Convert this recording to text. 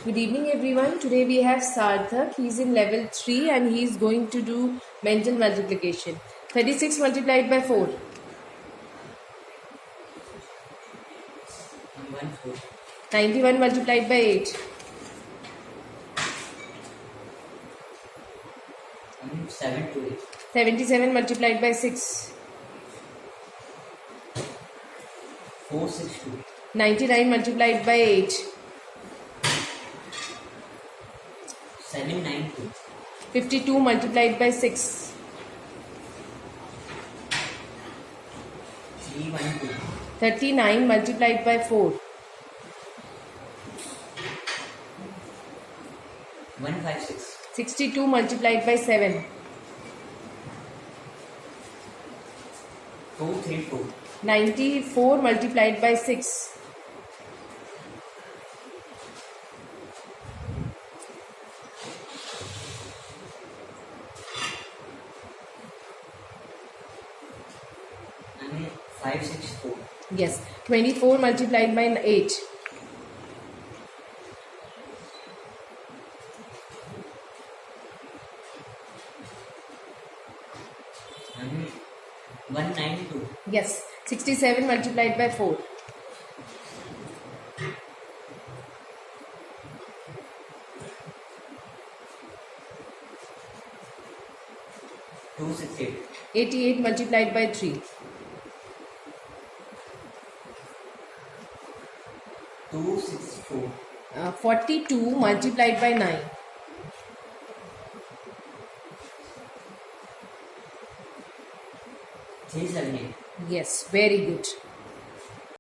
Good evening everyone. Today we have Sarthak. He is in level 3 and he is going to do mental multiplication. 36 multiplied by 4. 91 multiplied by 8. 77 multiplied by 6. 462. 99 multiplied by 8. 792. 52 multiplied by 6. 312. 39 multiplied by 4. 156. 62 multiplied by 7. 434. 94 multiplied by 6. 564. Yes. 24 multiplied by 8. 192. Yes. 67 multiplied by 4. 268. 88 multiplied by 3. 264. 42 multiplied by 9. 378. Yes, very good.